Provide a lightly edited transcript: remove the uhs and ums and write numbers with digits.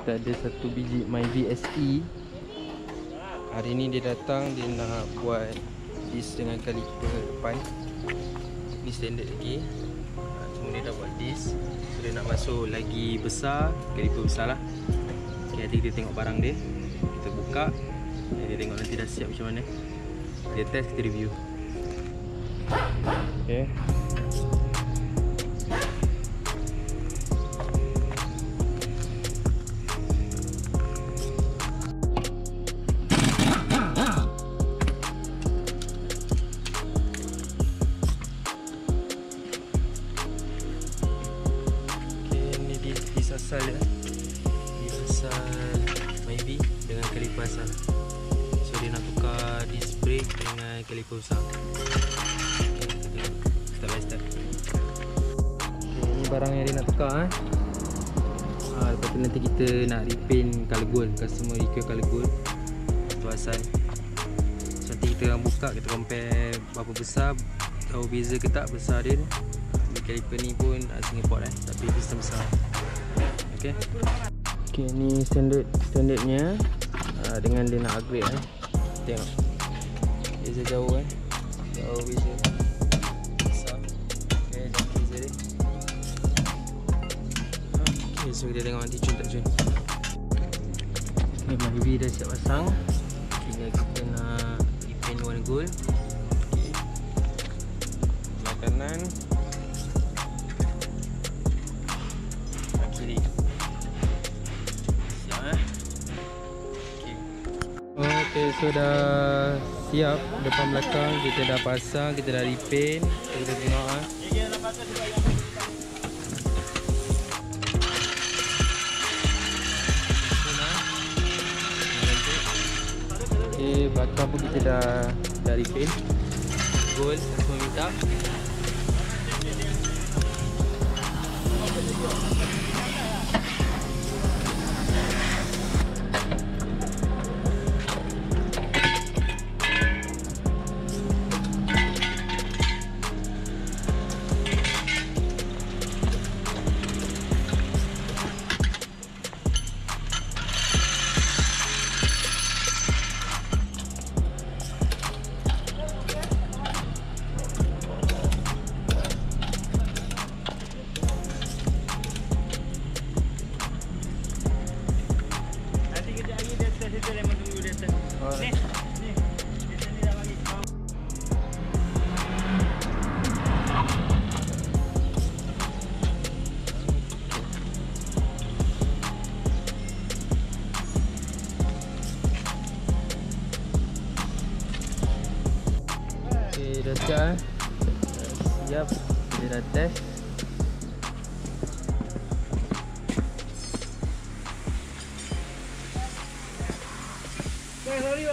kita ada satu biji Myvi SE. Hari ni dia datang, dia nak buat disc dengan Caliper depan. Ni standard lagi. Cuma dia dah buat disc. So dia nak masuk lagi besar, Caliper besar lah. Okay, nanti kita tengok barang dia. Kita buka, dia tengok nanti dah siap macam mana. Dia test, kita review. Okay. Asal dia di asal Myvi dengan Caliper asal. So dia nak tukar disc brake dengan Caliper besar. Okay, kita tengok step by step. Okay, ni barang yang dia nak tukar lepas tu nanti kita nak repaint colour gold. Customer request colour gold. Tu asal. So nanti kita akan buka, kita compare berapa besar, tahu beza ke tak besar dia. Caliper ni pun Singapore tapi sistem besar. Okay, ni standardnya dengan dia nak upgrade tengok beza jauh jauh beza besar. Okay, jauh beza dia. Okay, so kita tengok nanti cun tak cun. Okay, Myvi dah siap pasang, tinggal kita nak repaint warna gold. Okay, sebelah kanan, kiri. Okay, so dah siap depan belakang, kita dah pasang, kita dah repaint. Kita tengok okay, belakang pun kita dah repaint gold semua minta. Dah siap siap, dia dah test. Sorry,